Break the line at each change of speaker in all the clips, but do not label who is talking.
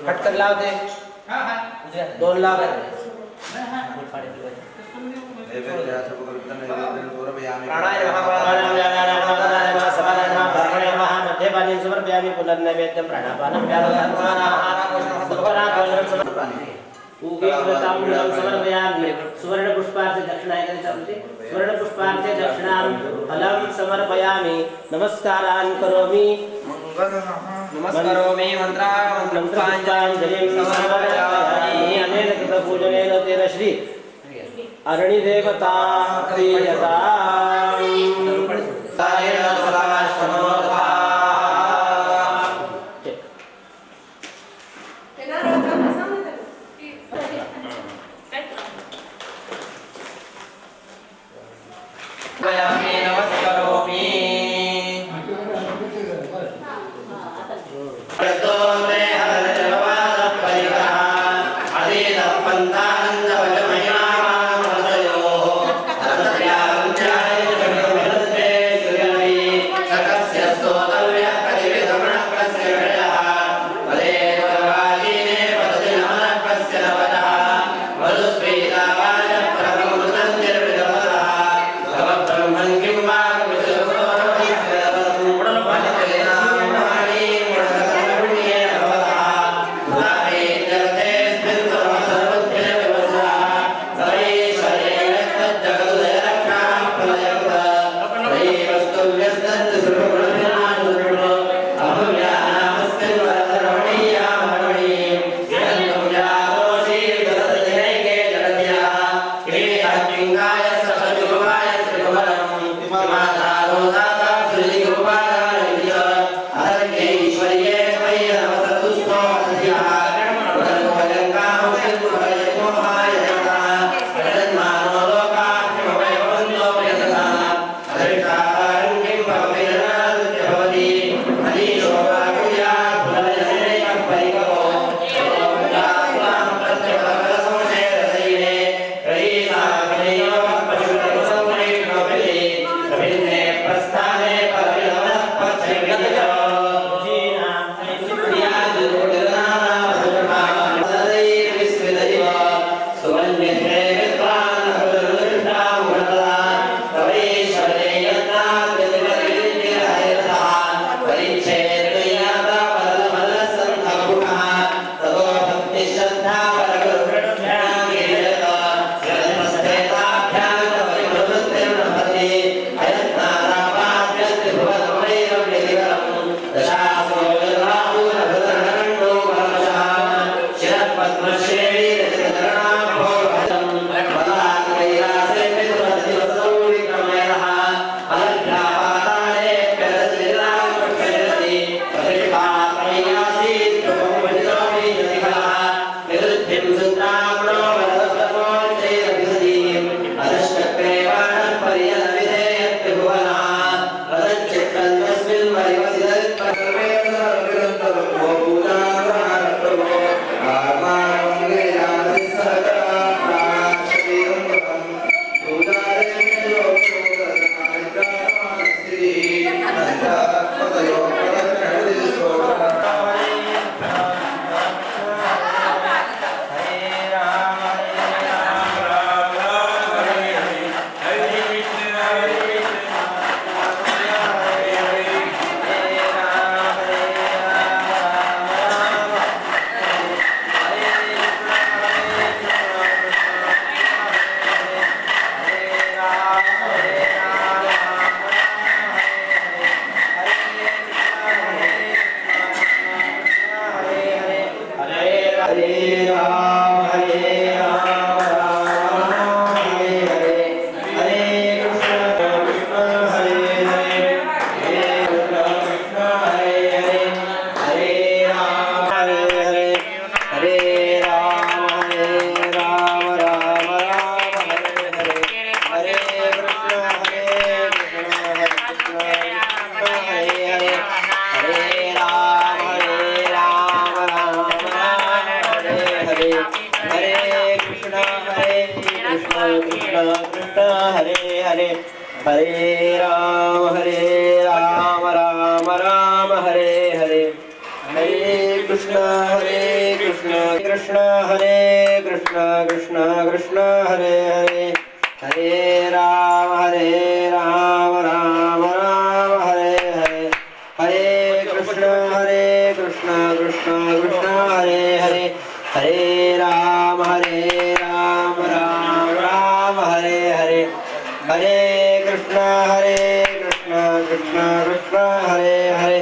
पटकन लाव दे 2 लाव प्राणाय नमः समानाय नमः ब्रह्मणे नमः मध्यपानीं समर्पयामि पुनर्नैवेद्यं प्राणापानं ताम्बूलं समर्पयामि सुवर्णपुष्पार्थे दक्षिणाय सुवर्णपुष्पार्थे दक्षिणां फलं समर्पयामि नमस्कारान् करोमि
नमस्कारोमि
मंत्रांजलिं समर्पयामि अनेन कृतपूजनेन तेन श्री अरणिदेवता प्रीयता
Hare
हरे राम राम राम हरे हरे हरे कृष्ण कृष्ण हरे कृष्ण कृष्ण कृष्ण हरे हरे हरे राम राम राम हरे हरे हरे कृष्ण कृष्ण कृष्ण हरे हरे हरे राम राम राम हरे हरे हरे कृष्ण कृष्ण कृष्ण हरे हरे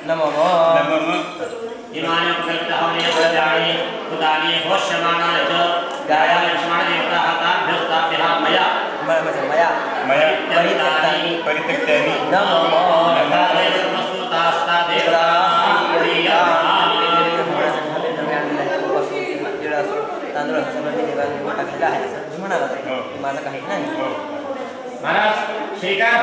नमो इमाने प्रकटहोने प्रजाने उदाने होश्यमानाय च गाया लक्ष्मण देवता ताभ्यस्ताभ्यः मया
परित्यक्तानि
नमो नमः समस्तुतास्ता देवता महाराज श्रीकार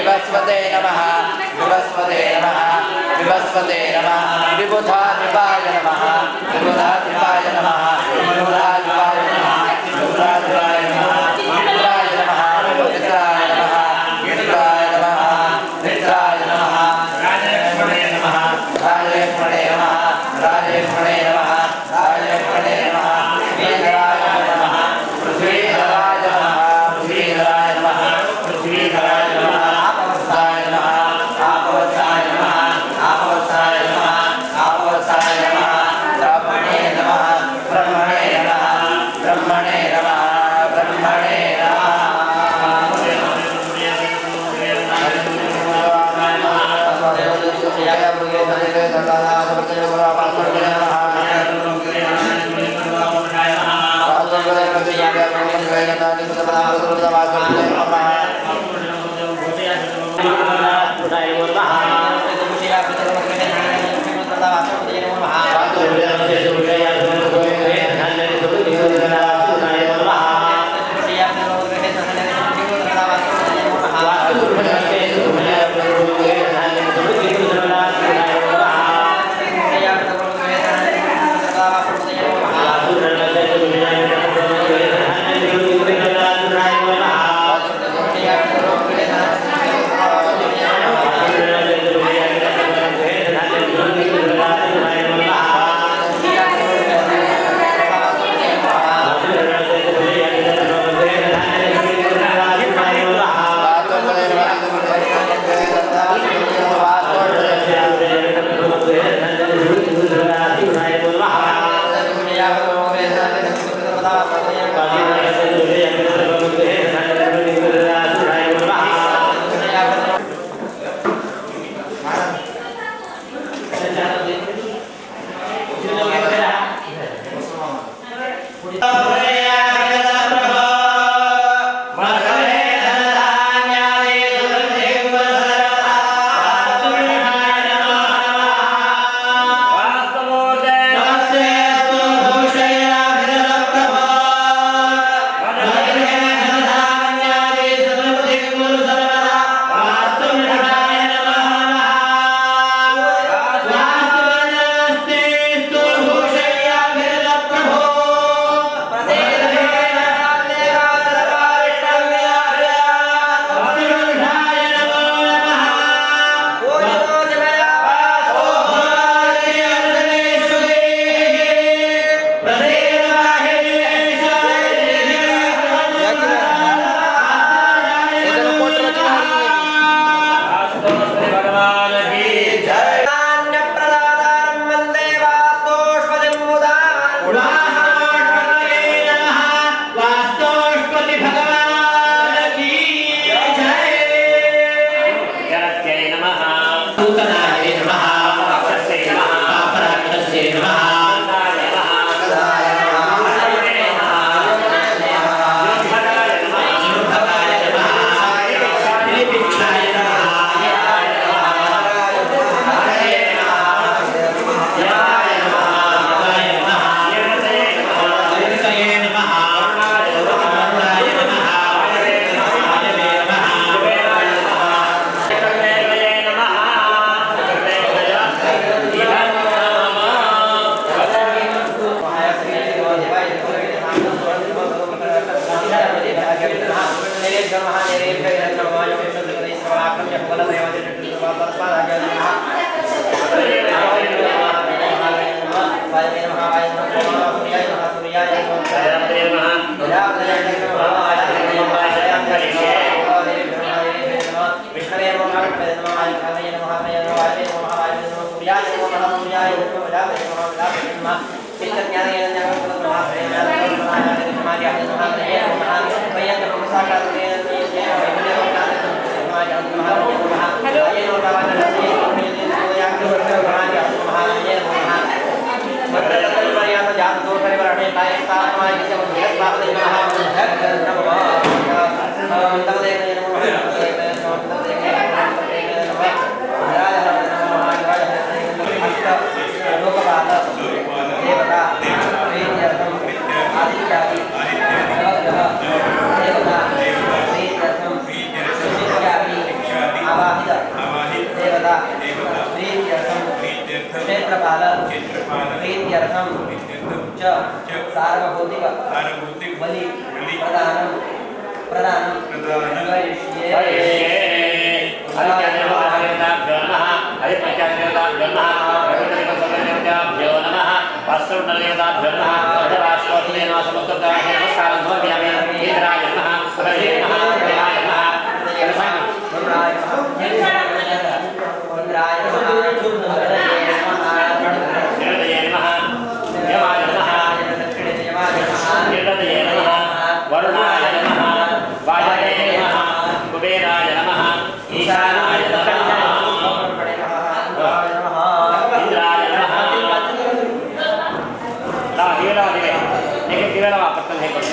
विवस्वते नमः विवस्वते नमः विवस्वते नमः विबुधाधिपाय नमः विबुधाधिपाय नमः विबुधाधिपाय नमः विबुधाधिपाय नमः विबुधाय नमः वित्राय नमः वित्राय नमः वित्राय नमः राजेश्वरे नमः राजेश्वरे नमः राजेश्वरे नमः राजेश्वरे नमः वीराय नमः पृथ्वीधराय नमः पृथ्वीधराय नमः पृथ्वीधराय नमः आपवत्साय नमः आपवत्साय नमः आपवत्साय नमः आपवत्साय नमः ब्रह्मणे नमः ब्रह्मणे नमः ब्रह्मणे नमः ब्रह्मणे सार्वभौतिक बलि प्रदानं
वरुणाय नमः वायवे नमः कुबेराय नमः ईशानाय नमः इंद्राय नमः ला दिवेला दिवे एक दिवेला वापरता है कोण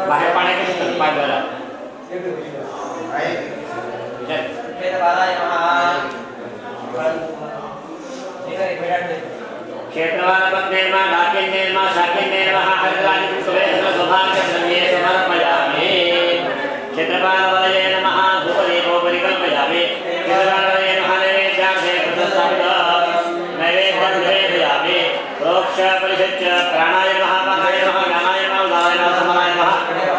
बाहेर पाण्याचे पाय बघा क्षेत्रवानपत्नेर्मा डाकिन्नेर्मा शाकिन्नेर्मा हरिद्राणि सुरेन्द्र सौभाग्य धन्ये समर्पयामि क्षेत्रपालवलये नमः धूपदीपो परिकल्पयामि क्षेत्रपालवलये नमः नैवेद्यार्थे प्रदत्तामिदं नैवेद्यं निवेदयामि प्रोक्ष परिषच्च प्राणाय नमः पानाय नमः ज्ञानाय नमः उदाराय नमः समराय नमः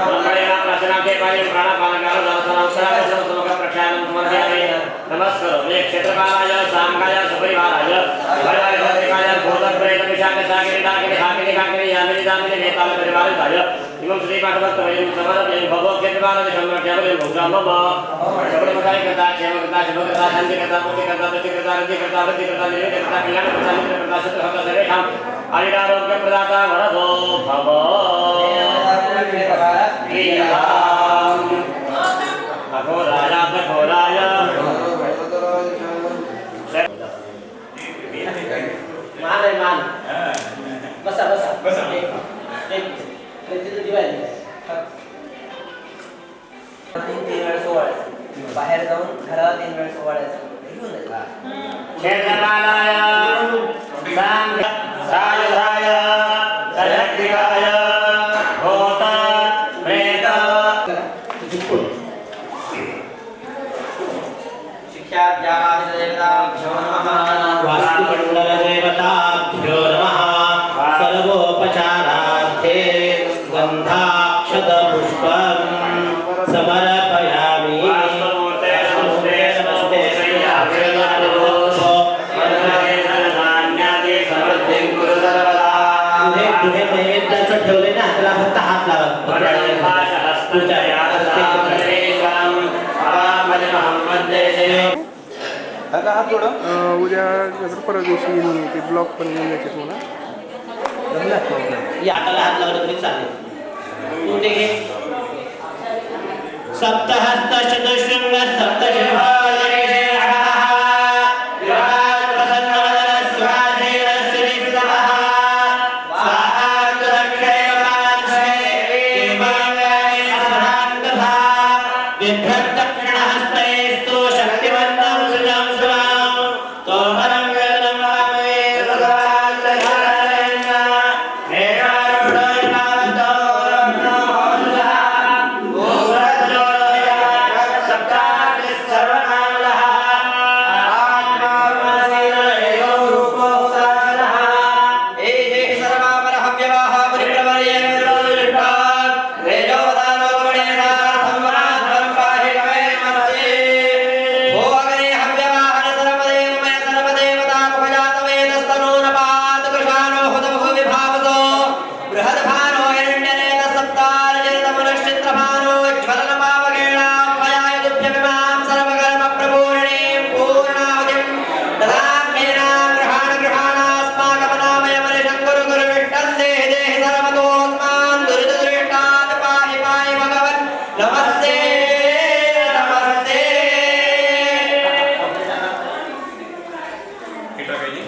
ब्रह्मणे नमः प्राचनाख्ये पाये प्राणापानकाल दासनावसराय समस्त प्रक्षालनं समर्पयामि नमस्कारो क्षेत्रपालाय सामगाय सपरिवाराय भयाय भद्रिकाय भूतप्रेत विशाख सागिनी डाकिनी हाकिनी काकिनी यामिनी दामिनी नेपाल परिवाराय इमं श्री पाठभक्त वैदिक समर्पयामि भगवो क्षेत्रपालाय सम्राज्यावले भूषामम सबलमताय करता क्षेमकर्ता शुभकर्ता शान्तिकर्ता पुण्यकर्ता दृष्टिकर्ता रतिकर्ता वृद्धिकर्ता निवेदकर्ता कल्याणकर्ता मित्रकर्ता शत्रुकर्ता सर्वेषां आयुरारोग्य प्रदाता वरदो भव अघोराय अघोराय मान आहे मान बसा बसा बसा एक तिथे दिवाळी तीन वेळ सोवाळायचं बाहेर जाऊन घराला 3 वेळ सोवाळायचं घेऊन जायचं क्षेत्रपालाय सायुधाय सशक्तिकाय भूत प्रेत शिक्षा ज्ञानादिदेवताभ्यो नमः वास्तुमण्डलदेवताभ्यो नमः सर्वोपचारार्थे गन्धाक्षतपुष्पं समर्पयामि ठेवले ना त्याला फक्त हात लावा
उद्या परवा दिवशी येऊन ते ब्लॉक पण घेऊन यायचे तुम्हाला
या हाताला हात लावला तरी चालेल तू ते घे सप्तहस्त चतुष्टुंग सप्तशृंग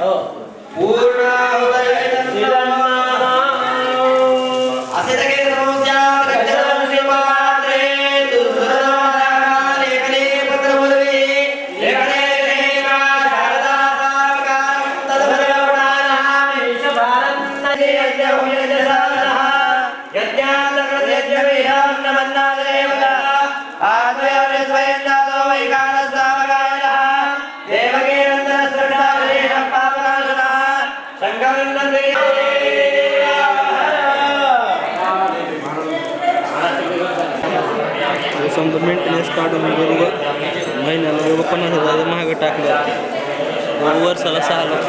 हो असे सगळे समोरच्या गजरान शिवपात्रे तुझराले कले पत्र बोलवे लेखने लेखा शारदा सावकार तदभरवणानाम विश्वभारन्नजे यज्ञ होयजसानः यज्ञान्तकृत्यज्ञवेदां नमन्ना देवता आद्वयामे स्वयं जातो वैकानस्तावकायः देवकीनन्दनसृष्टावरेशं पापनाशनः शङ्करन्दन्दे
समजा मेंटेनन्स काढून बरोबर महिन्याला बरोबर 50,000 महाग टाकलं वर्षाला 6 लाख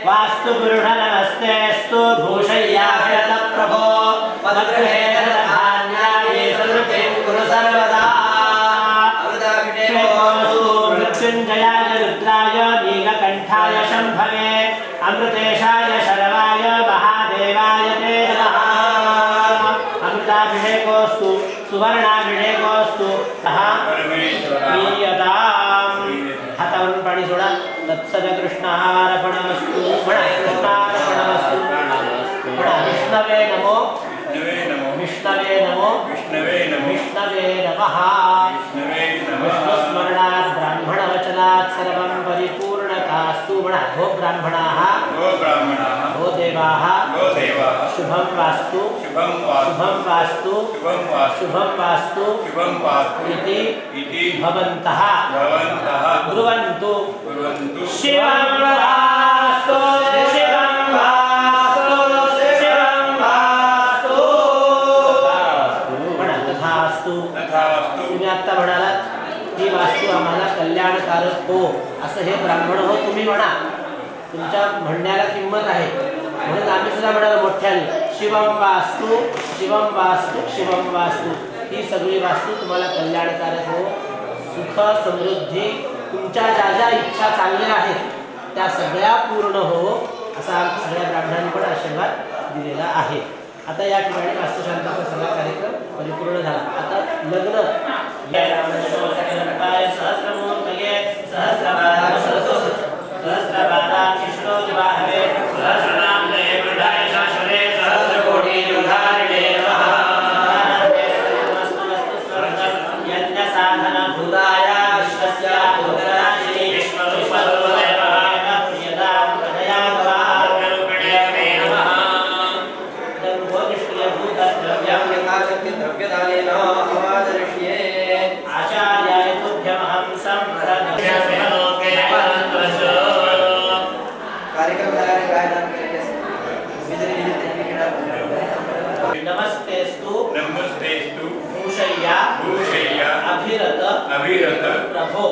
वास्तु पुरुषनमस्तेस्तु भूषय्याभिरत प्रभो पदग्रहेण धान्याये सदृतिं कुरु सर्वदा मृत्युञ्जयाय रुद्राय नीलकण्ठाय शम्भवे अमृतेशाय शरवाय महादेवाय ते नमः अमृताभिषेकोऽस्तु सुवर्णाभिषेकोऽस्तु हातावरून पाणी सोडा तत्सद कृष्णार्पणमस्तु कृष्णार्पणमस्तु विष्णवे नमो विष्णवे नमो विष्णवे नमः विष्णुस्मरणात् ब्राह्मणवचनात् सर्वं परिपूर्णतास्तु भो ब्राह्मणाः भो देवाः शुभं वास्तु शुभं वास्तु इति भवन्तः ब्रुवन्तु शिवं वास्तु शिवं वास्तु शिवं वास्तु तथास्तु तुम्ही आता म्हणालात ही वास्तू आम्हाला कल्याणकारक हो असं हे ब्राह्मण हो तुम्ही म्हणा तुमच्या म्हणण्याला किंमत आहे म्हणून आम्ही सुद्धा म्हणालो मोठ्याने शिवम वास्तु शिवम वास्तु शिवम वास्तु ही सगळी वास्तू तुम्हाला कल्याणकारक हो सुख समृद्धी तुमच्या ज्या ज्या इच्छा चांगल्या आहेत त्या सगळ्या पूर्ण हो असा सगळ्या ब्राह्मणांनी पण आशीर्वाद दिलेला आहे. आता या ठिकाणी वास्तुशांतीचा सगळा कार्यक्रम परिपूर्ण झाला. आता लग्न नमस्तेस्तु भूषय्या अभिरत प्रभो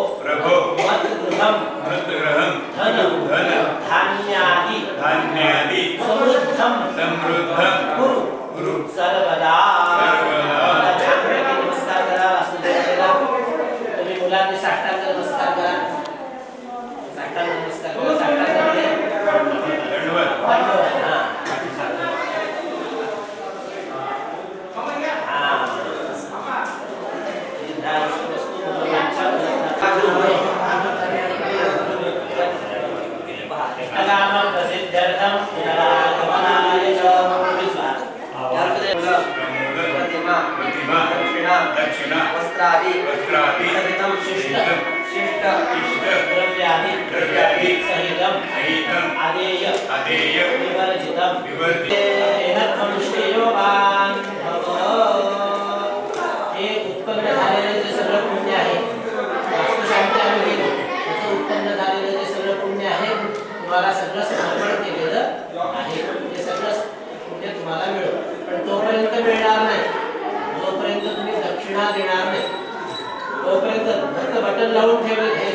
समृद्धम
मृतग्रहं
धन
धन
धान्यादि
धान्यादि
समृद्धम
समृद्धं
कुरु
कुरु
सर्वदा
सर्वदा
छानपैकी नमस्कार करा वासुदेवाला तुम्ही मुलांनी साष्टांग नमस्कार करा साष्टांग नमस्कार करा साष्टांग म्हणजे
दंडवत
दंडवत हां
दक्षिणा
वस्त्रादि
वस्त्रादि
सहितं शिष्ट
शिष्ट
द्रव्यादि सहितं
सहितं
आदेय
अधेय
विवर्जितं
विवर्जितं
श्रेयोवान भव हे उत्पन्न झालेलं जे सगळं पुण्य आहे वास्तुशांती आम्ही घेतो त्याचं उत्पन्न झालेलं जे सगळं पुण्य आहे तुम्हाला सगळं समर्पण केलेलं आहे ते सगळं पुण्य तुम्हाला मिळेल पण तोपर्यंत मिळणार नाही जोपर्यंत तुम्ही दक्षिणा देणार नाही तोपर्यंत फक्त बटन लावून ठेवले हे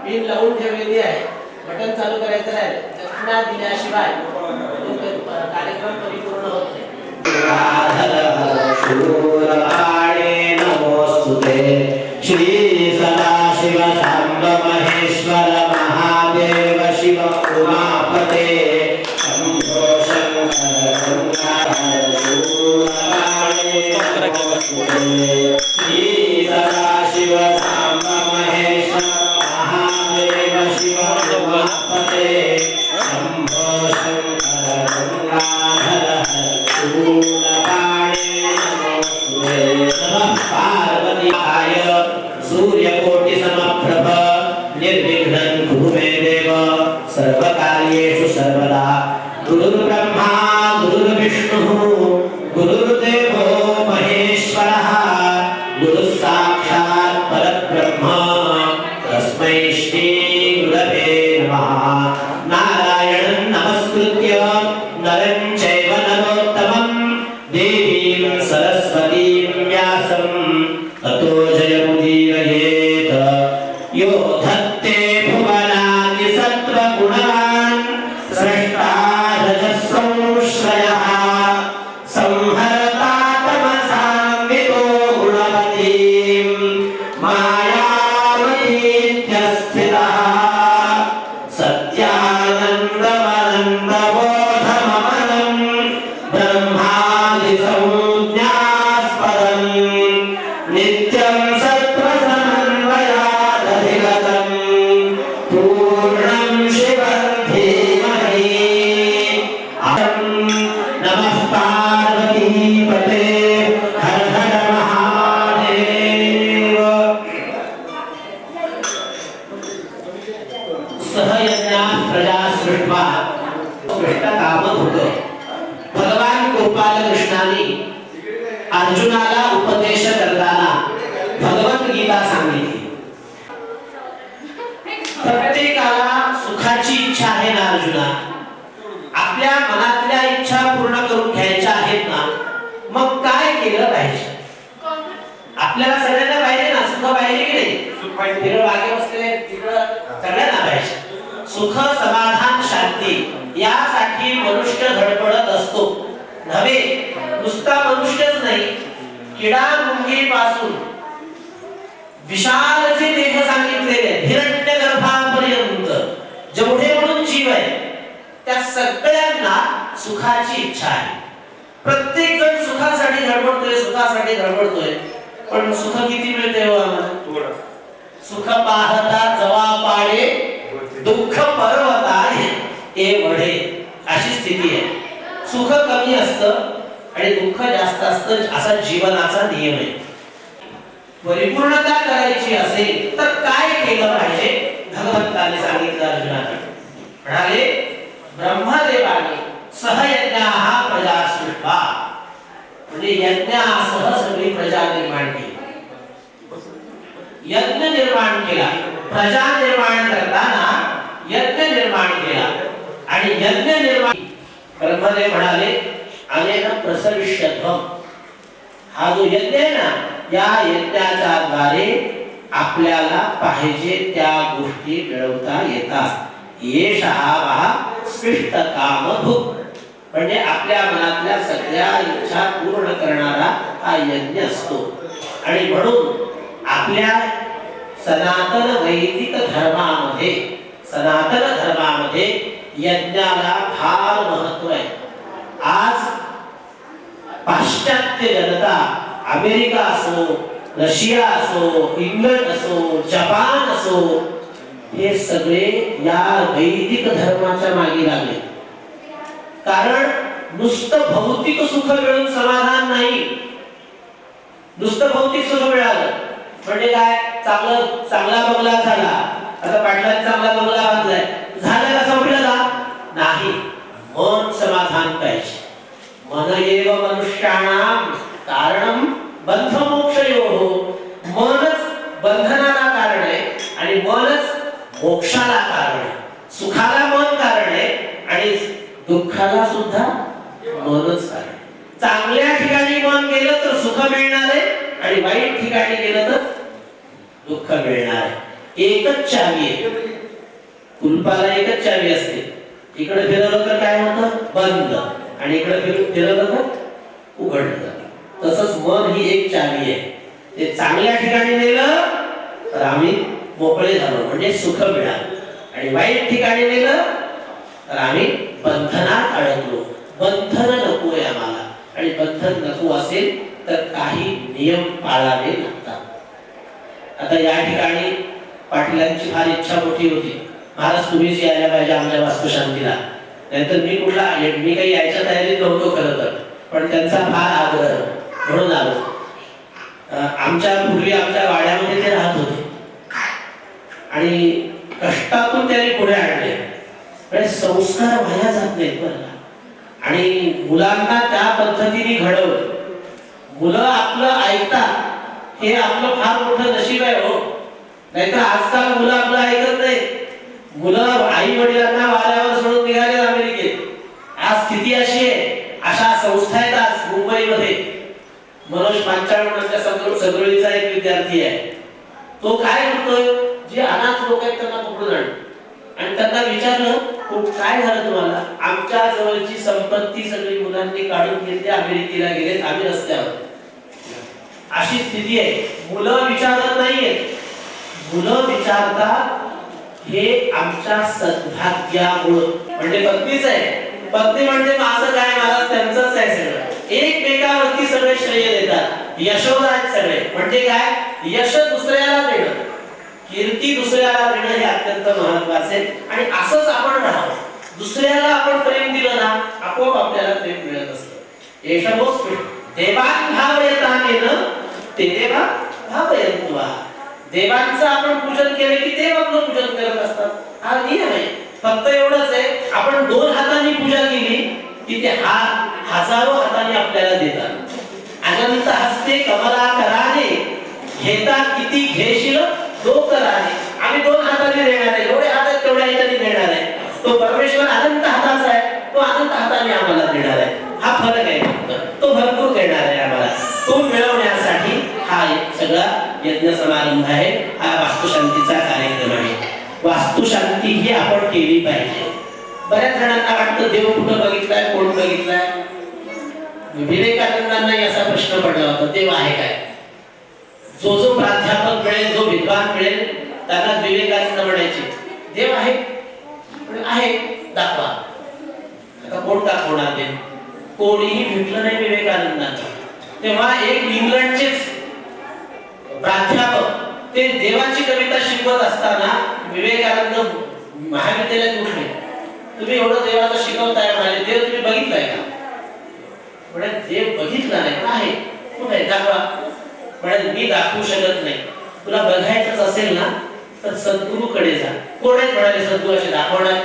पिन लावून ठेवलेली आहे बटन चालू करायचं नाही दक्षिणा दिल्याशिवाय तो कार्यक्रम परिपूर्ण होत नाही
नमोस्तुते श्री सदाशिव सांब महेश्वर महादेव शिव उमापते शंभो शंकर श्री सदाशिव सांब महेश्वर महादेव शिव उमापते शंभो शंकर पार्वतीय सूर्यकोटि समप्रभ निर्विघ्नं कुरु मे देव सर्वकार्येषु सर्वदा गुरुर्ब्रह्मा गुरुर्विष्णुः गुरुर्देवो महेश्वरः गुरुः साक्षात् परब्रह्म तस्मै श्री गुरवे नमः नारायणं नमस्कृत्य नरं चैव नरोत्तमं देवीं सरस्वतीं व्यासं ततो जयमुदीरयेत् यो धत्ते भुवनानि सत्त्वगुणान् स्रष्टा रजस्संश्रयः संहरता तमसां वितो गुणवतीं मायामतीत्यस्थितः सत्यानन्दमनन्दबोधममलं ब्रह्मादिसंज्ञास्पदं नित्यं सत्त्वसमन्वयादधिगतं पूर्णं शिवं धीमहि नमः पार्वतीपते हर हर महादेव सहयज्ञात प्रजा सृष्ट्वा सृष्ट कामत होतं भगवान गोपाल कृष्णाने अर्जुनाला उपदेश करताना भगवद्गीता सांगितली प्रत्येकाला सुखाची इच्छा आहे ना अर्जुना आपल्या मनातल्या इच्छा पूर्ण करून घ्यायच्या आहेत ना मग काय केलं पाहिजे आपल्याला सगळ्यांना पाहिजे ना सुख पाहिजे की नाही तिकडे बागे बसलेले तिकडे सगळ्यांना पाहिजे सुख समाधान शांती यासाठी मनुष्य धडपडत असतो नव्हे नुसता मनुष्यच नाही किडा मुंगी पासून विशाल जे देह सांगितलेले हिरण्य गर्भापर्यंत जेवढे म्हणून जीव आहे त्या सगळ्यांना सुखाची इच्छा आहे प्रत्येक जण सुखासाठी धडपडतोय पण सुख किती मिळते हो आम्हाला सुख पाहता जवा पाडे दुःख पर्वता ए वढे अशी स्थिती आहे सुख कमी असतं आणि दुःख जास्त असतं असा जीवनाचा नियम आहे परिपूर्णता करायची असेल तर काय केलं पाहिजे भगवंताने सांगितलं अर्जुनाला म्हणाले ब्रह्मदेवाने सहयज्ञाः प्रजा सृष्ट्वा म्हणजे यज्ञासह सगळी प्रजा निर्माण केली यज्ञ निर्माण केला प्रजा निर्माण करताना यज्ञ निर्माण केला आणि यज्ञ निर्माण ब्रह्मदेव म्हणाले अनेन प्रसविष्यध्वम हा जो यज्ञ आहे ना या यज्ञाच्या द्वारे आपल्याला पाहिजे त्या गोष्टी मिळवता येतात। येशः स्पृष्ट कामधुक्, म्हणजे आपल्या मनातल्या सगळ्या इच्छा पूर्ण करणारा हा यज्ञ असतो। आणि म्हणून आपल्या सनातन वैदिक धर्मामध्ये यज्ञाला फार महत्व आहे। आज पाश्चात्य जनता, अमेरिका असो, रशिया असो, इंग्लंड असो, जपान असो, हे सगळे या वैदिक धर्माच्या मागे लागले। कारण नुसतं भौतिक सुख मिळून समाधान नाही। नुसतं भौतिक सुख मिळालं म्हणजे काय, चांगला बंगला झाला, आता पाटलांनी चांगला बंगला बांधलाय, झालं का संपलं नाही। मन समाधान पाहिजे। मन एव मनुष्याणाम कारणम बंध मोक्षयोः, मनच बंधनाला कारण आहे आणि मनच मोक्षाला कारण आहे। सुखाला मन कारण आहे आणि दुःखाला सुद्धा मनच कारण। चांगल्या ठिकाणी मन गेलं तर सुख मिळणार आहे आणि वाईट ठिकाणी गेलं तर दुःख मिळणार आहे। एकच चावी आहे, कुलपाला एकच चावी असते। इकडे फिरवलं तर काय होतं, बंद, आणि इकडे फिरवलं तर उघडलं। तसंच मन ही एक चावी आहे। ते चांगल्या ठिकाणी नेलं तर आम्ही मोकळे झालो म्हणजे सुख मिळालं, आणि वाईट ठिकाणी नेलं तर आम्ही बंधनात अडकलो। बंधन नकोय आम्हाला, आणि बंधन नको असेल तर काही नियम पाळावे लागतात। आता या ठिकाणी पाटीलांची फार इच्छा मोठी होती, महाराज तुम्हीच यायला पाहिजे आमच्या वास्तुशांतीला, नाहीतर मी काही यायच्या तयारीत नव्हतो खरं तर, पण त्यांचा फार आग्रह म्हणून आलो। आमच्या पूर्वी आमच्या वाड्यामध्ये ते राहत होते आणि कष्टातून त्यांनी पुढे आणले, म्हणजे संस्कार वाया जात नाहीत बरं, आणि मुलांना त्या पद्धतीने घडवलं। मुलं आपलं ऐकतात हे आपलं फार मोठं नशीब आहे हो, नाहीतर आजकाल मुलं आपलं ऐकत नाहीत। मुलं आई वडिलांना वाऱ्यावर सोडून निघाले अमेरिकेत। आज स्थिती अशी आहे, अशा संस्था आहेत आज मुंबईमध्ये। मनोज पांचाळ म्हणून सगळीचा एक विद्यार्थी आहे, तो काय करतोय, जे अनाथ लोक आहेत त्यांना पकडून आणतो आणि त्यांना विचारलं काय झालं तुम्हाला, आमच्या जवळची संपत्ती सगळी मुलांनी काढून घेतली, अमेरिकेला गेले, आम्ही रस्त्यावर। अशी स्थिती आहे। मुलं विचारत नाहीयेत, मुलं विचारतात हे आमच्या सद्भाग्यामुळं, म्हणजे पत्नीच आहे, पत्नी म्हणजे माझं काय, मला त्यांचंच आहे सगळं, एकमेकावरती सगळे श्रेय देतात, यशोदा आहेत सगळे, म्हणजे काय, यश दुसऱ्याला देणं, कीर्ती दुसऱ्याला देणं हे अत्यंत महत्त्वाचे आहे। आणि असंच आपण राहावं, दुसऱ्याला आपण प्रेम दिलं ना आपोआप आपल्याला प्रेम मिळत असतं। येशवोस् देवान् भावयतानेन ते देवा भावयन्त्वा, देवांचं आपण पूजन केलं की देव आपलं पूजन करत असतात, हा नियम आहे। फक्त एवढंच आहे, आपण दोन हातांनी पूजा केली की ते हजारो हातांनी आपल्याला देतात। अनंत हस्ते कमलाकराने घेता किती घेशील डोकराने, आम्ही दोन हातांनी देणार आहे, एवढे हात आहेत तेवढ्या हातांनी देणार आहे। तो परमेश्वर अनंत हाताचा आहे, तो अनंत हातांनी आम्हाला देणार आहे। हा फरक आहे, फक्त तो भरपूर देणार आहे आम्हाला। तो मिळवण्यासाठी हा सगळा यज्ञ समारंभ आहे, हा वास्तुशांतीचा कार्यक्रम आहे। वास्तुशांती ही आपण केली पाहिजे। बऱ्याच जणांना वाटतं देव कुठं बघितलाय, कोण बघितलाय। विवेकानंदांना असा प्रश्न पडला होता, देव आहे काय। जो प्राध्यापक मिळेल, जो विद्वान मिळेल त्यांना विवेकानंद म्हणायचे देव आहे, आहे दाखवा। आता कोण दाखवणार देव, कोणीही भेटलं नाही विवेकानंदांना। तेव्हा एक इंग्लंडचेच प्राध्यापक ते देवाची कविता शिकवत असताना विवेकानंद महाविद्यालयात उठले, तुम्ही एवढं देवाचं शिकवताय, म्हणाले देव तुम्ही बघितलाय का, म्हणे देव बघितला नाही, पण आहे, कुठे दाखवा। म्हणे मी दाखवू शकत नाही, तुला बघायचंच असेल ना तर सद्गुरूकडे जा। कोण आहेत म्हणाले सद्गुरू असे दाखवणारे,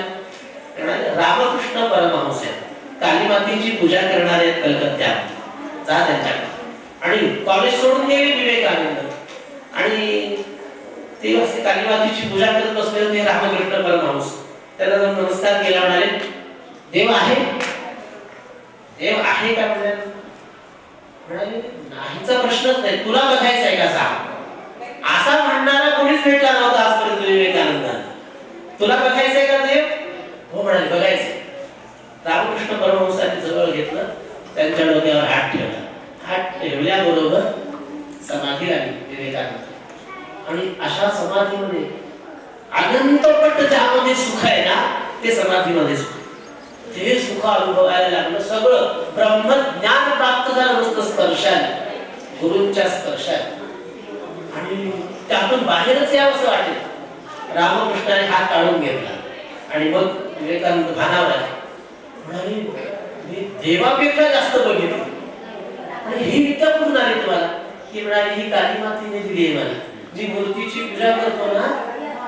रामकृष्ण परमहंस आहेत, काली मातेची पूजा करणारे आहेत कलकत्त्यात, जा त्यांच्याकडे। आणि कॉलेज सोडून गेले विवेकानंद आणि ते असे काली मातेची पूजा करत बसले होते रामकृष्ण परमहंस। त्याला जर नमस्कार केला, म्हणाले देव आहे, देव आहे का म्हणाले, नाहीचा प्रश्नच नाही, तुला बघायचं आहे का सांग। असा म्हणणारा कोणीच भेटला नव्हता आजपर्यंत विवेकानंदांना. तुला बघायचंय का देव? हो म्हणाले बघायचंय. रामकृष्ण परमहंसांनी जवळ घेतलं, त्यांच्या डोक्यावर हात ठेवला. हात ठेवल्याबरोबर समाधी आली विवेकानंद. आणि अशा समाधीमध्ये अनंतपट ज्यामध्ये सुख आहे ना, ते समाधीमध्ये सुख. ते सुख अनुभवायला लागलं. सगळं ब्रह्मज्ञान प्राप्त झालं नुसतं स्पर्शाने, गुरूंच्या स्पर्शाने. आणि त्यातून बाहेरच यावंसं वाटेल. रामकृष्णाने हात काढून घेतला आणि मग विवेकानंद भानावर म्हणाले, मी देवापेक्षा जास्त बघितलं. आणि ही विद्या कुठून आली तुम्हाला? की म्हणाली, ही काली मातीने दिली आहे मला. जी मूर्तीची पूजा करतो ना,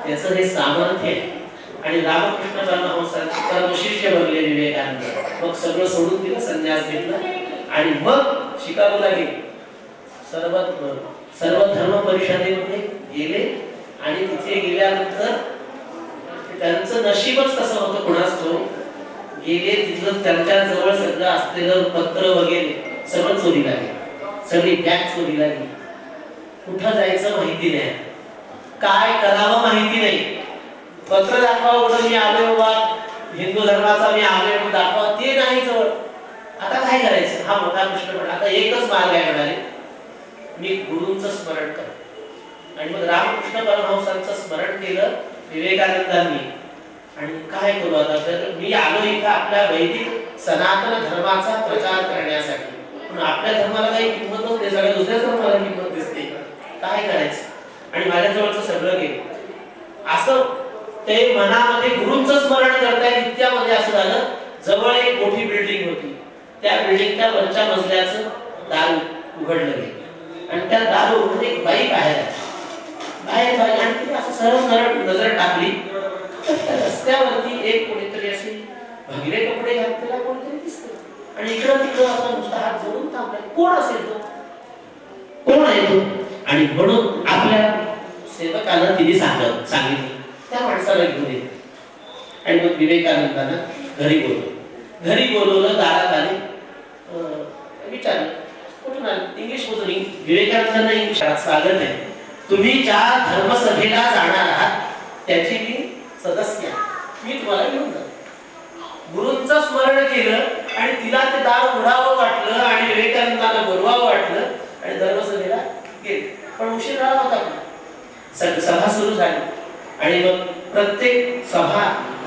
त्याचं हे सामर्थ्य आहे. आणि रामकृष्ण परमहंसांचे परमशिष्य बनले विवेकानंद. मग सगळं सोडून दिलं, संन्यास घेतला आणि मग शिकागोला गेले. सर्व धर्म परिषदेमध्ये गेले. आणि तिथे गेल्यानंतर त्यांचं नशीबच कसं होतं कोणास ठाऊक. गेले तिथलं त्यांच्या जवळ सगळं असलेलं पत्र वगैरे सगळं चोरीला गेलं. सगळी बॅग चोरीला गेली. कुठं जायचं माहिती नाही, काय करावं माहिती नाही. पत्र दाखवा कुठं मी आलोय बाबा, हिंदू धर्माचा मी आलोय दाखवा, ते नाही जवळ. आता काय करायचं हा मोठा प्रश्न पडला. आता एकच मार्ग आहे म्हणाले, मी गुरूंचं स्मरण करतो. आणि मग रामकृष्ण परमहंसांचं स्मरण केलं विवेकानंदांनी. आणि काय करू आता, तर मी आलो इथं आपल्या वैदिक सनातन धर्माचा प्रचार करण्यासाठी, पण आपल्या धर्माला काही किंमतच नाही, सगळ्या दुसऱ्या धर्माला किंमत दिसते. काय करायचं? आणि माझ्याजवळचं सगळं गेलं. असं ते मनामध्ये गुरूंचं स्मरण करताय. नित्यामध्ये असं झालं, जवळ एक मोठी बिल्डिंग होती. त्या बिल्डिंगच्या वरच्या मजल्याचं दार उघडलं गेलं. आणि त्या दार उघडून एक बाई बाहेर आणि तिने असं सरळ नजर टाकली. रस्त्यावरती एक कोणीतरी असे भगवे कपडे घातलेला कोणीतरी दिसतो. आणि इकडं तिकडं असा नुसता हात जोडून थांबलाय. कोण असेल तो? कोण आहे तो? आणि म्हणून आपल्या सेवकाला तिने सांगितलं त्या माणसाला घेऊन ये. आणि मग विवेकानंदांना घरी बोलवलं. दारात आले. विचारलं कुठून आले? इंग्लिश मधून. विवेकानंदांना इंग्लिश स्वागत आहे. तुम्ही ज्या धर्मसभेला जाणार आहात त्याची मी सदस्य आहे. मी तुम्हाला घेऊन जातो. गुरूंचं स्मरण केलं आणि तिला ते दार उघडावं वाटलं आणि विवेकानंदांना बोलवावं वाटलं आणि धर्मसभेला गेले. पण उशीर झाला होता. सभा सुरू झाली आणि मग प्रत्येक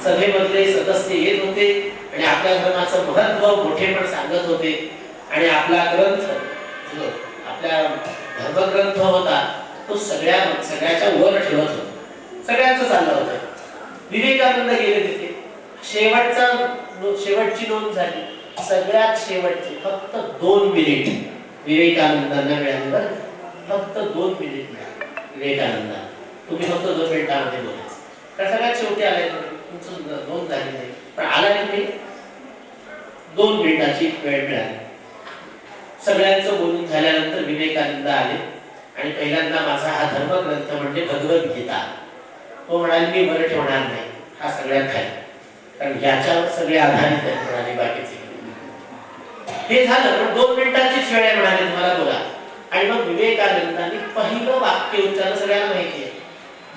सभेमधले सदस्य येत होते आणि आपल्या धर्माचं महत्व मोठेपण सांगत होते. आणि आपला ग्रंथ, आपल्या धर्मग्रंथ होता तो सगळ्याच्या वर ठेवत होता. सगळ्यांचं चाललं होतं. विवेकानंद गेले तिथे. शेवटची नोंद झाली. सगळ्यात शेवटची फक्त 2 मिनिट विवेकानंदांना मिळाले. फक्त 2 मिनिट मिळाले विवेकानंदांना. तुम्ही फक्त 2 मिनिटांमध्ये बोलायचं. तर सगळ्यात शेवटी आलाय, तुमचं नोंद झाली नाही, पण आलाय तुम्ही. 2 मिनिटाची वेळ मिळाली. सगळ्यांचं बोलून झाल्यानंतर विवेकानंद आले आणि पहिल्यांदा माझा हा धर्मग्रंथ म्हणजे भगवद्गीता. तो म्हणाले मी बरं ठेवणार नाही, हा सगळ्यात खाली, कारण याच्यावर सगळे आधारित आहेत म्हणाले बाकीचे. हे झालं, पण 2 मिनिटाचीच वेळ आहे म्हणाले तुम्हाला बोला. आणि मग विवेकानंदांनी पहिलं वाक्य उच्चारलं. सगळ्यांना माहिती आहे,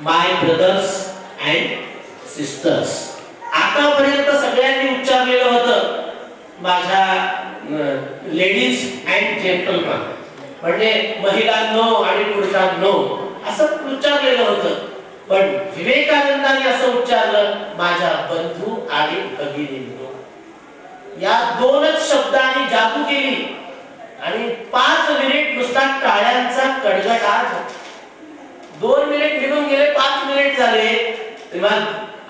माय ब्रदर्स अँड सिस्टर्स. आतापर्यंत सगळ्यांनी उच्चारलेलं होतं माझ्या लेडीज अँड जेंटलमन, म्हणजे महिलांनो आणि पुरुषांनो असं उच्चारलेलं होतं. पण विवेकानंदांनी असं उच्चारलं, माझ्या बंधू आणि भगिनींनो. या 2च शब्दांनी जादू केली आणि 5 मिनिट नुसता टाळ्यांचा कडकडाट. 2 मिनिट निघून गेले, 5 मिनिट झाले. तेव्हा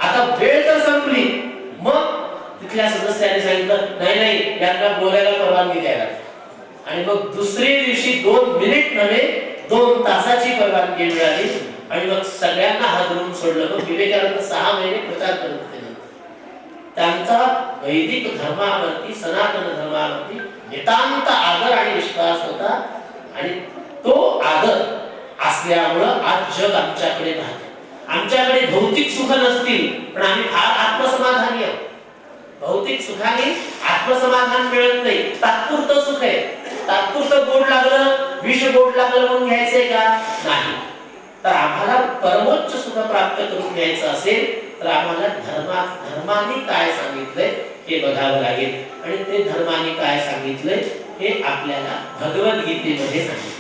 आता वेळ तर संपली. मग तिथल्या सदस्यांनी सांगितलं नाही यांना बोलायला परवानगी द्यायला. आणि मग दुसरी दिवशी 2 मिनिट नव्हे 2 तासाची परवानगी मिळाली. आणि मग सगळ्यांना हादरून सोडलं. मग विवेकानंद 6 महिने प्रचार करत होते. त्यांचा वैदिक धर्मावरती, सनातन धर्मावरती नितांत आदर आणि विश्वास होता. आणि तो आदर असल्यामुळं आज जग आमच्याकडे राहते. आमच्याकडे भौतिक सुख नसतील, पण आम्ही फार आत्मसमाधानी आहोत. भौतिक सुखाने आत्मसमाधान मिळत नाही. तात्पुरतं सुख आहे. तात्पुरतं गोड लागलं, विष गोड लागलं म्हणून घ्यायचंय का? नाही. तर आम्हाला परमोच्च सुख प्राप्त करून घ्यायचं असेल तर आम्हाला धर्माने काय सांगितलंय हे बघावं लागेल. आणि ते धर्माने काय सांगितलंय हे आपल्याला भगवद्गीतेमध्ये सांगितलं.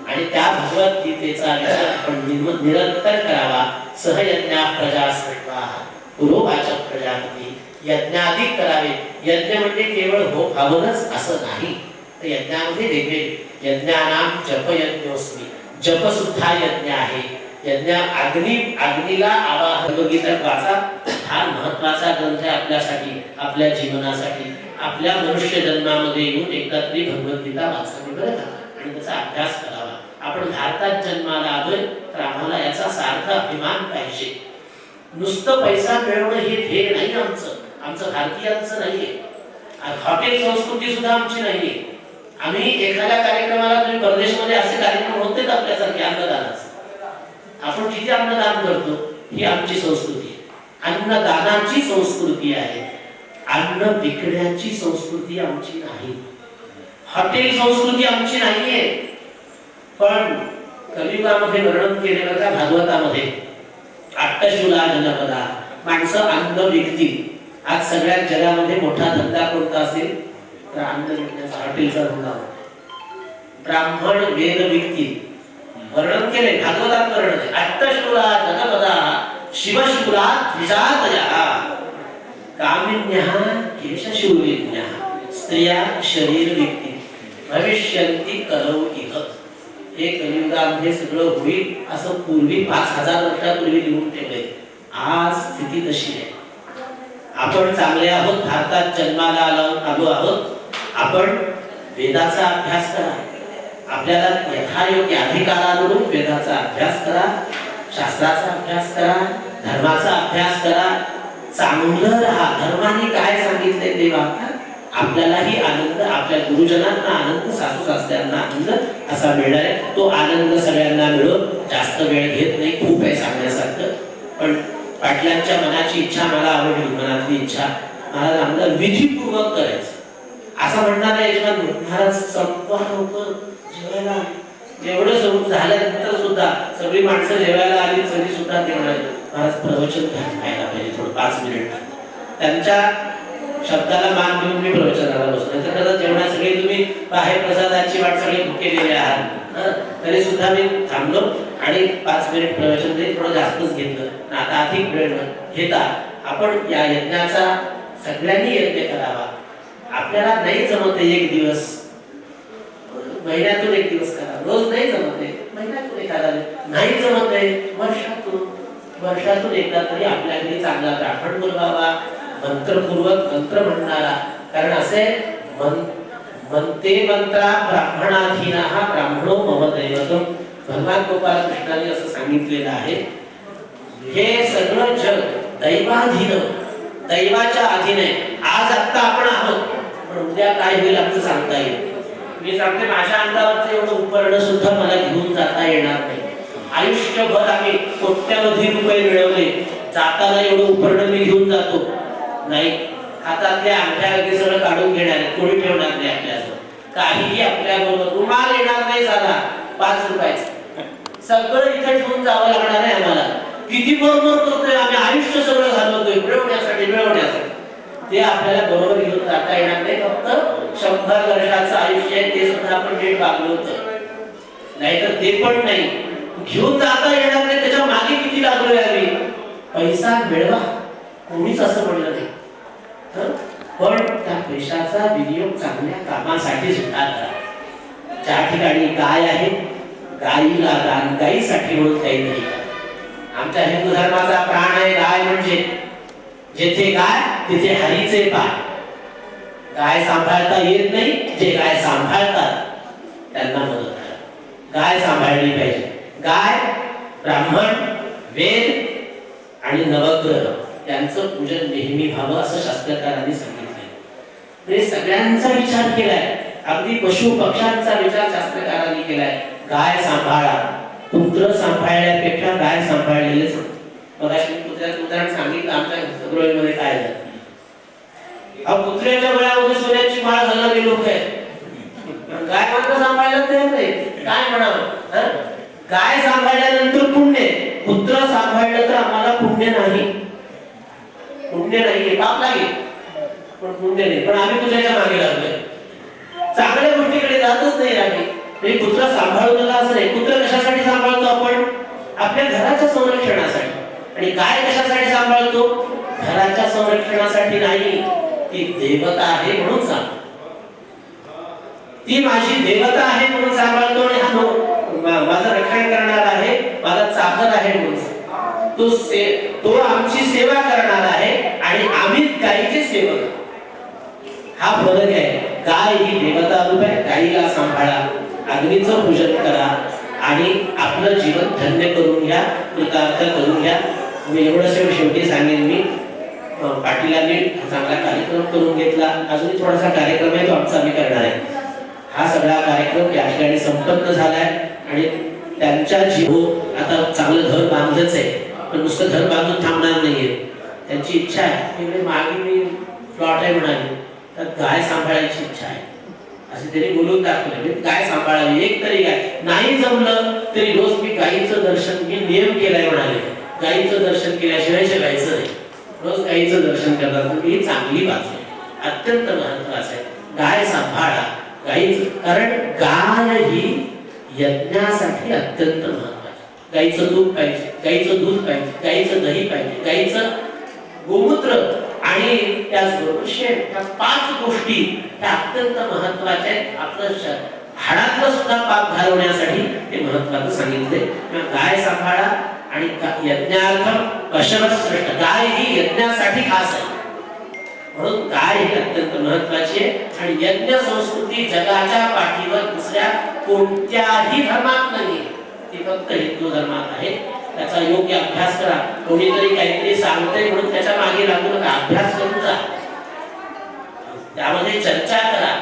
आणि त्या भगवद्गीतेचा विचार आपण निरंतर करावा. सहयज्ञा प्रजा सर्वाः पुरोवाच प्रजापती. यज्ञाधिक करावे. यज्ञ म्हणजे केवळ हवनच असं नाही, तर यज्ञामध्ये वेगवेगळे यज्ञानाम जपयज्ञोस्मी. जप सुद्धा यज्ञ आहे. यज्ञ अग्नीला आवाहन. भगवद्गीता वाचा. हा महत्वाचा ग्रंथ आहे आपल्यासाठी, आपल्या जीवनासाठी. आपल्या मनुष्य जन्मामध्ये येऊन एकदा तरी भगवद्गीता वाचावी बरं का, आणि त्याचा अभ्यास करावा. आपण भारतात जन्माला आलोय तर आम्हाला याचा सार्थ अभिमान पाहिजे. नुसतं पैसा मिळवणं हे ध्येय नाही आमचं भारतीयांचं नाहीये. हॉटेल संस्कृती सुद्धा आमची नाहीये. आम्ही एखाद्या कार्यक्रमाला, तुम्ही परदेशमध्ये असे कार्यक्रम होते का आपल्यासारखे अन्नदानाचे? आपण किती अन्नदान करतो, ही आमची संस्कृती आहे. अन्नदानाची संस्कृती आहे, अन्न विकण्याची संस्कृती आमची नाही. हॉटेल संस्कृती आमची नाहीये. पण कलियुगामध्ये वर्णन केलेलं का भागवतामध्ये, अट्टशूला जनपदा. माणसं अन्न विकतील. आज सगळ्यात जगामध्ये मोठा धंदा कोणता असेल तर अन्न विकण्याचा, हॉटेलचा धंदा. ब्राह्मण वेद विकतील. वर्णन केले भागवतात. वर्णन अट्टशूला जनपदा शिवशूला द्विजातया कामिन्यः केशशूलिन्यः स्त्रिया शरीर विकतील भविष्यन्ति कलौ इह. हे कलियुगामध्ये सगळं होईल असं पूर्वी 5000 वर्षापूर्वी लिहून ठेवले. आज स्थिती तशी आहे. आपण चांगले आहोत, भारतात जन्माला आलो आहोत. आपण वेदाचा अभ्यास करा. आपल्याला यथायोग्य अधिकारानुरूप वेदाचा अभ्यास करा, शास्त्राचा अभ्यास करा, धर्माचा अभ्यास करा. चांगलं राहा. धर्माने काय सांगितले ते वाचा. आपल्यालाही आनंद, आपल्या गुरुजनांना आनंद, सासू सासऱ्यांना आनंद असा मिळणार आहे. तो आनंद सगळ्यांना मिळो. जास्त वेळ घेत नाही, खूप आहे सांगण्यासारखं. पण पाटलांच्या मनाची इच्छा मला आवडली, मनातली इच्छा. महाराज आम्हाला विधीपूर्वक करायचं असं म्हणणार आहे यजमान. महाराज संपवा लवकर जेवायला. एवढं सुरू झाल्यानंतर सुद्धा सगळी माणसं जेवायला आली तरी सुद्धा ते म्हणाले महाराज प्रवचन घ्यायला पाहिजे थोडं 5 मिनिट. त्यांच्या शब्दाला मान देऊन मी प्रवचनाला बसलो. तर जेवणा सगळे तुम्ही बाहेर प्रसादाची वाट सगळे भुकेलेले आहात, तरी सुद्धा मी थांबलो आणि 5 मिनिट प्रवचन दे, थोडं जास्तच घेतलं. आता अधिक वेळ घेता आपण या यज्ञाचा सगळ्यांनी यज्ञ करावा. आपल्याला नाही जमत एक दिवस, महिन्यातून 1 दिवस करा. रोज नाही जमत आहे, महिन्यातून एखादा नाही जमत आहे, वर्षातून एकदा तरी आपल्या घरी चांगला ब्राह्मण बोलवावा, मंत्रपूर्वक मंत्र म्हणणारा. कारण असे म्हणते मंत्रा ब्राह्मणाधीनः ब्राह्मणो मम दैवतम. भगवान गोपाल कृष्णाने असं सांगितलेलं आहे. हे सगळं जग दैवाधीन, दैवाच्या अधीन आहे. आज आत्ता आपण आहोत, पण उद्या काय होईल आमचं सांगता येईल. मी सांगते माझ्या अंगावरचं एवढं उपकरण सुद्धा मला घेऊन जाता येणार नाही. आयुष्यभर आम्ही कोट्यावधी रुपये मिळवले, जाताना एवढं उपकरण मी घेऊन जातो नाही. हातातल्या अंगठ्या वगैरे सगळं काढून घेणार आहे, कोणी ठेवणार नाही आपल्याजवळ. काहीही आपल्याबरोबर रुमाल येणार नाही साधा 5 रुपयाचा. सगळं इथे ठेवून जावं लागणार आहे आम्हाला. किती बरोबर करतोय आम्ही, आयुष्य सगळं घालवतोय मिळवण्यासाठी. ते आपल्याला बरोबर घेऊन जाता येणार नाही. फक्त 100 वर्षाचं आयुष्य आहे, ते सुद्धा आपण नीट वागवतो. नाहीतर ते पण नाही घेऊन जाता येणार नाही. त्याच्या मागे किती लागलोय आम्ही. पैसा मिळवा कोणीच असं म्हणलं नाही, पण त्या पैशाचा विनियोग चांगल्या कामासाठी सुद्धा करा. ज्या ठिकाणी गाय आहे, गायीला दान, गायीसाठी म्हणून काही नाही. आमच्या हिंदू धर्माचा प्राण आहे गाय. म्हणजे जेथे गाय तिथे हरीचे पाय. गाय सांभाळता येत नाही, जे गाय सांभाळतात त्यांना मदत करा. गाय सांभाळली पाहिजे. गाय, ब्राह्मण, वेद आणि नवग्रह त्यांचं पूजन नेहमी व्हावं असं शास्त्रकारांनी सांगितलंय. म्हणजे सगळ्यांचा विचार केलाय. अगदी पशु पक्ष्यांचा विचार शास्त्रकारांनी केलाय. गाय सांभाळा. पुत्र सांभाळण्यापेक्षा गाय सांभाळलेलेच. मगाशी कुत्र्याचं उदाहरण सांगितलं आमच्या सगळीमध्ये काय झालं. कुत्र्याच्या गळ्यामध्ये सोन्याची माळ घालणारे लोक आहेत, गाय मात्र सांभाळायला तयार नाही. काय म्हणावं. गाय सांभाळल्यानंतर पुण्य, पुत्र सांभाळलं तर आम्हाला पुण्य नाही, पुण्य नाहीये, पाप लागेल पण पुण्य नाही. पण आम्ही पुत्राच्या मागे लागलोय, चांगल्या गोष्टीकडे जातच नाही आम्ही. म्हणजे पुत्र सांभाळू नका असं नाही. पुत्र कशासाठी सांभाळतो आपण? आपल्या घराच्या संरक्षणासाठी. आणि गाय कशासाठी सांभाळतो? घराच्या संरक्षणासाठी नाही, ती देवता आहे म्हणून सांभाळतो. ती माझी देवता आहे म्हणून सांभाळतो. आणि हा माझं रक्षण करणार आहे, माझा चाकर आहे म्हणून तो आमची सेवा करणार आहे आणि आम्ही गायीची सेवा. हा फरक आहे. गाय ही देवता रूप आहे. गायीला सांभाळा, अग्नीचं पूजन करा आणि आपलं जीवन धन्य करून घ्या, कृतार्थ करून घ्या. मी एवढंच शेवटी सांगेन. मी पाटीलांनी चांगला कार्यक्रम करून घेतला. अजूनही थोडासा कार्यक्रम आहे तो आमचा आम्ही करणार आहे. हा सगळा कार्यक्रम या ठिकाणी संपन्न झालाय आणि त्यांच्या जीव आता चांगलं घर बांधलंच आहे, पण नुसतं घर बांधून थांबणार नाहीये. त्यांची इच्छा आहे. म्हणजे मागे मी प्लॉट आहे म्हणाली तर गाय सांभाळायची इच्छा आहे असे त्यांनी बोलून दाखवलं. म्हणजे गाय सांभाळावी, एक तरी गाय. नाही जमलं तरी रोज मी गायीचं दर्शन, मी नियम केलाय म्हणाले, गायीचं दर्शन केल्याशिवाय जगायचं नाही. रोज गायीचं दर्शन करतात. ही चांगली बाजू आहे, अत्यंत महत्वाचं आहे. गाय सांभाळा, गायीचं, कारण गाय ही यज्ञासाठी अत्यंत महत्वाची. गायीचं दूध पाहिजे, गायीचं दूध पाहिजे, गायीचं दही पाहिजे, गायीचं गोमूत्र आणि त्याचबरोबर शेण. त्या 5 गोष्टी त्या अत्यंत महत्वाच्या आहेत. आपलं हाडातलं सुद्धा पाप घालवण्यासाठी ते महत्वाचं सांगितले. गाय सांभाळा आणि यज्ञार्थम पशवश्रेष्ठ. गाय ही यज्ञासाठी खास आहे म्हणून गाय ही अत्यंत महत्वाची आहे. आणि यज्ञ संस्कृती जगाच्या पाठीवर दुसऱ्या कोणत्याही धर्मात नाही, ती फक्त हिंदू धर्मात आहे. त्याचा योग्य अभ्यास करा. कोणीतरी काहीतरी सांगतंय म्हणून त्याच्या मागे लागू नका, अभ्यास करून जा, त्यामध्ये चर्चा करा,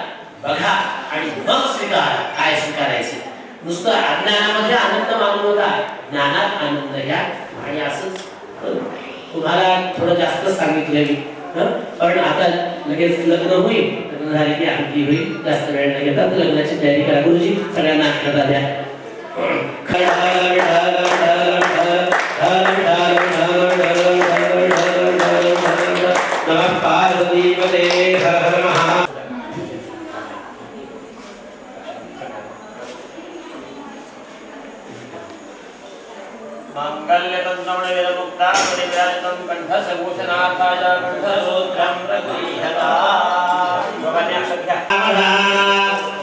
बघा आणि मग स्वीकारा. काय स्वीकारायचे? नुसतं अज्ञानामध्ये आनंद मानू नका, ज्ञानात आनंद घ्या. आणि असंच तुम्हाला थोडं जास्त सांगितलंय मी, पण आता लगेच लग्न होईल, लग्न झाले की आरती होईल. जास्त वेळ नाही घेता, लग्नाची तयारी करा. गुरुजी सगळ्यांना आशीर्वाद द्या.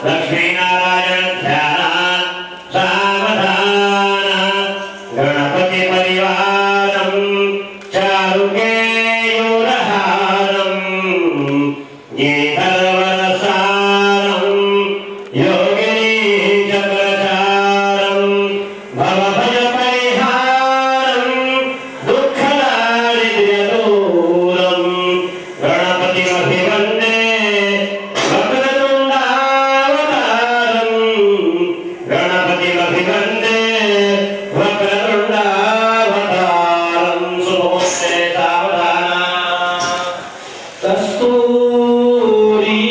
लक्ष्मीनारायण ध्यान सावधान गणपति परिवारम चारुकेयूरहारम सर्वरसारम योगिनी चक्रचारम भवभय परिहारम दुःखदारिद्र्यदूरम गणपतिमभिवन्दे वक्रतुण्डावतारम गणपतिमभिवन्दे वक्रतुण्डावतारम सुभोष्टे सावधाना कस्तूरी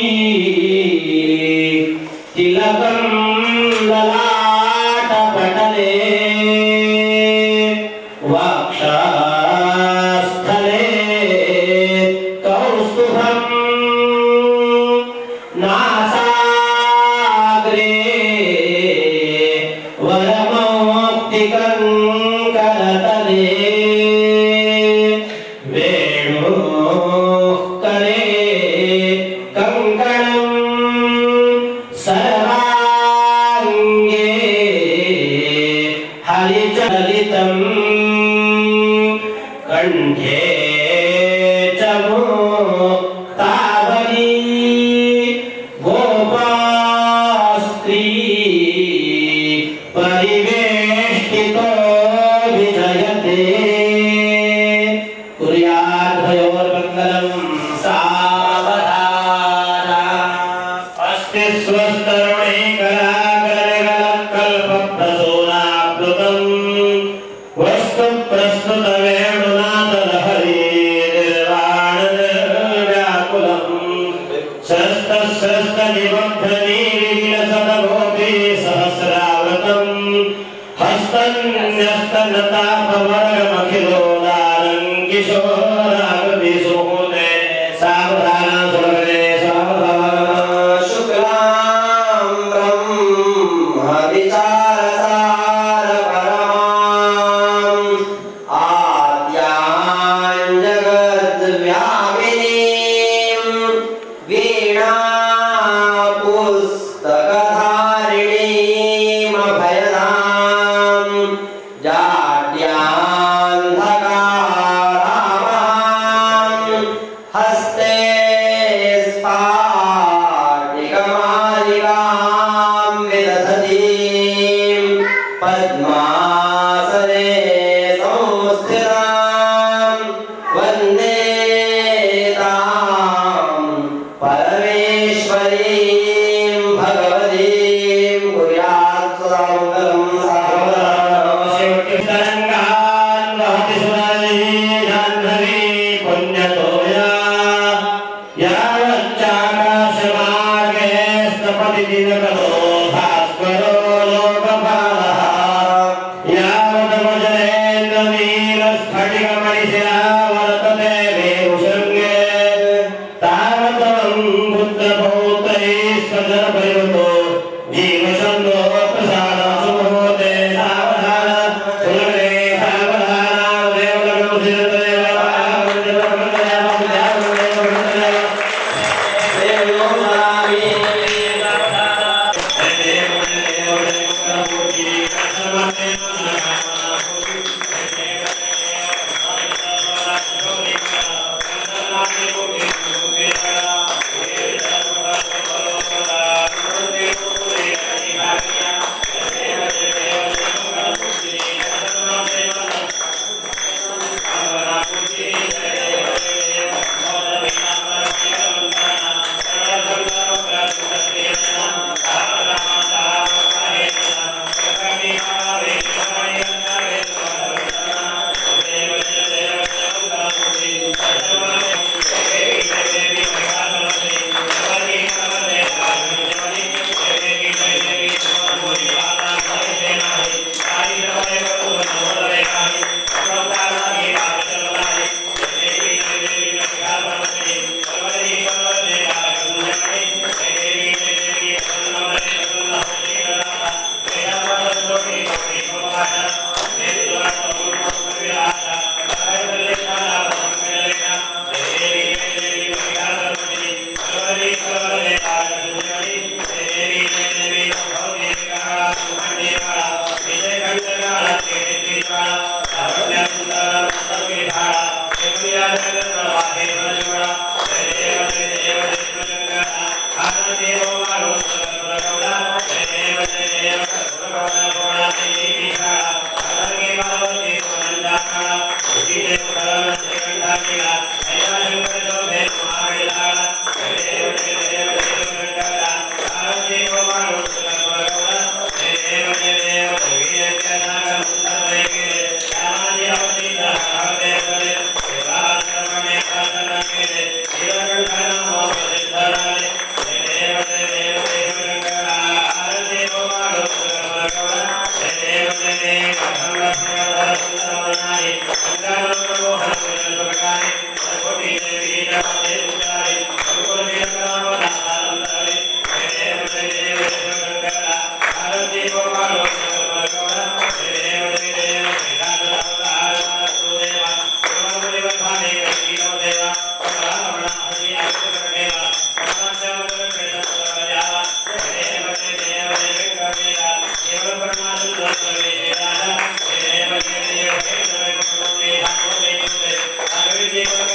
तिलकं ललाटपटले वक्षस्थले कौस्तुभं नासाग्रे वरमौक्तिकं करतले वेणोः करे कङ्कणं सर्वाङ्गे हरिचलितं कण्ठे च मुक्तावली गोपास्त्री परिवेष्टितो विजयते कुर्याद्भयोर्मङ्गलं सावधाना अस्ति स्वस्तरुणे कलाकरकल्पप्रसूनाप्लुतं वस्तु प्रस्तुतवेणुनाथलहरी Thank you.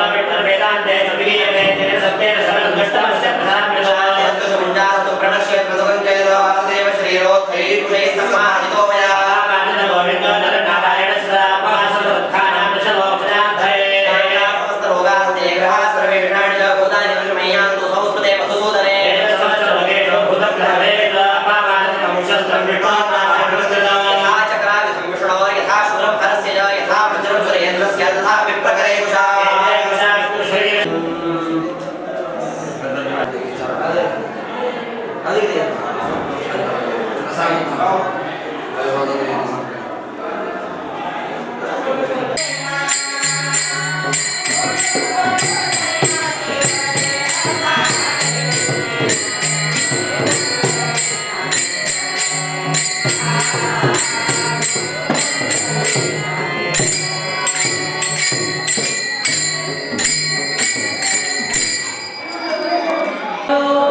वेदान्ते सविगीयते तेन सत्येन सर्वं दृष्टमस्य प्रधानमेव
प्रणश्येत्र सुगन्धेन वासुदेव श्रीरोद्धैर्गुणैः सम्मानितो मया
गोविन्द नरनारायण सदापासुखानां दशलोकजाधये
समस्तरोगास्ते ग्रहाः सर्वे विनाड्य भूतानि विषमय्यान्तु संस्कृते मधुसूदने
सहस्रलोकेषु भूतग्रहवेद अपामानकमुषस्त्रं विपामानकृतदा
यथा चक्रादिशं विष्णो यथा शूलं हरस्य च यथा वज्रं सुरेन्द्रस्य तथा विप्रकरे कुशा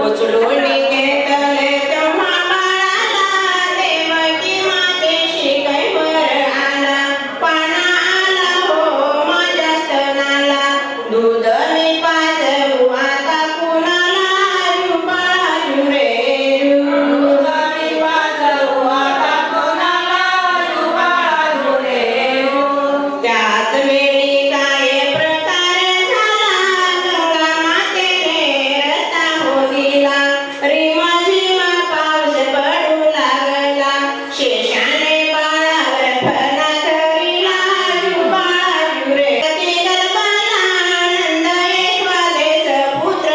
उचलून घेतले तेव्हा बाळाला देवकी मातेशी कैवर आला पाना आला हो माझ्या स्तनाला दूध मी पाजू आता कुणाला बाळाजू रे दूध मी पाजू आता कुणाला बाळाजू रे त्याच वेळी काय प्रकार झाला गंगा मातेने रस्ता होदिला रिमा झिमा पाऊस पडू लागला शेषाने बाळावर फणा धरिला बाळाजू रे ते गर्भाला नंद यशोदेस पुत्र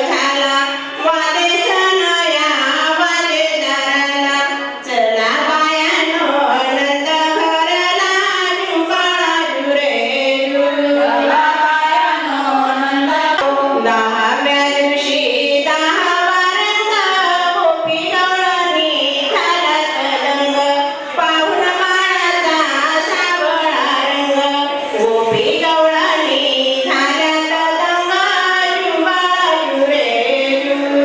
झाला वादेस नया वादेदाराला चला बायानो नंद घरला बाळाजू रे चला बायानो नंद दहाव्या दिवशी 10 वारंग गोपी गवळणी झाला तदंग पाहून बाळाचा सावळा रंग गोपी गवळणी झाल्या तदंग बाळाजू रे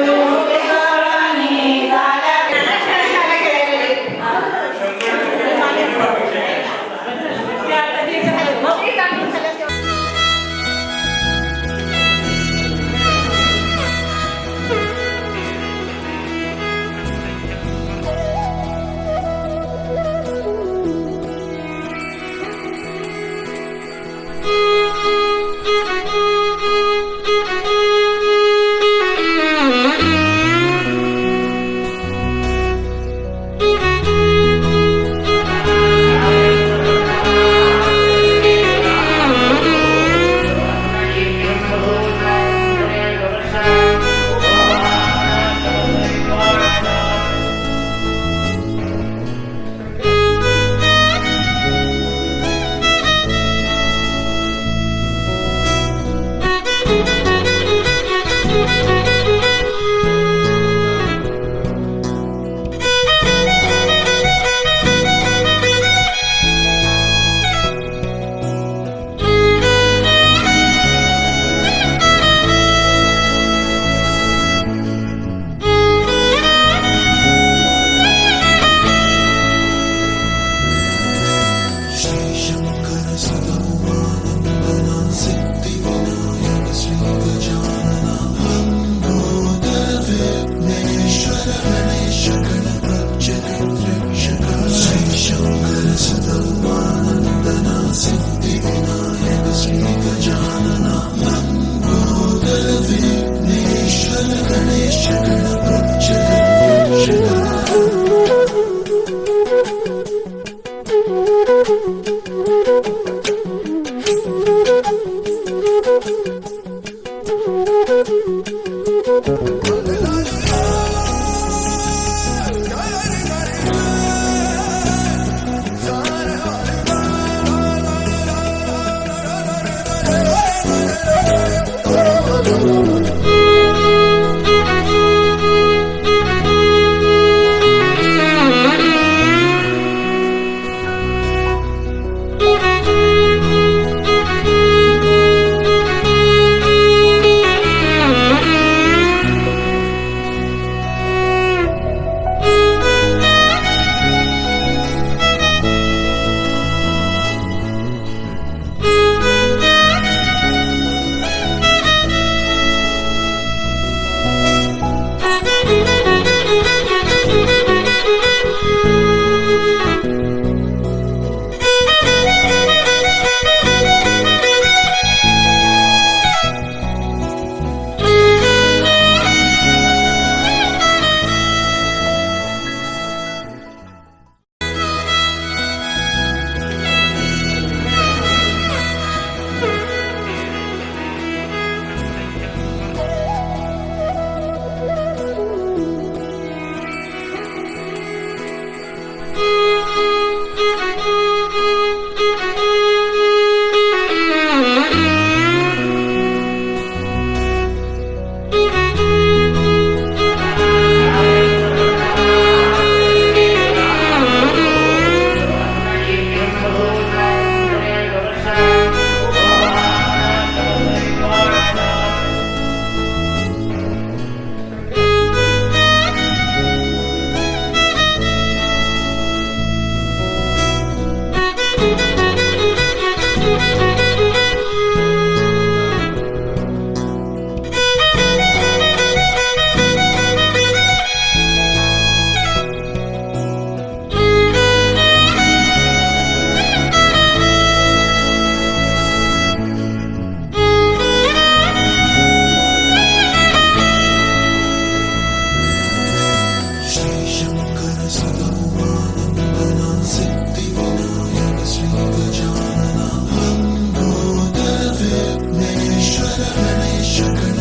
गोपी गवळणी झाल्या
गणेश गणेश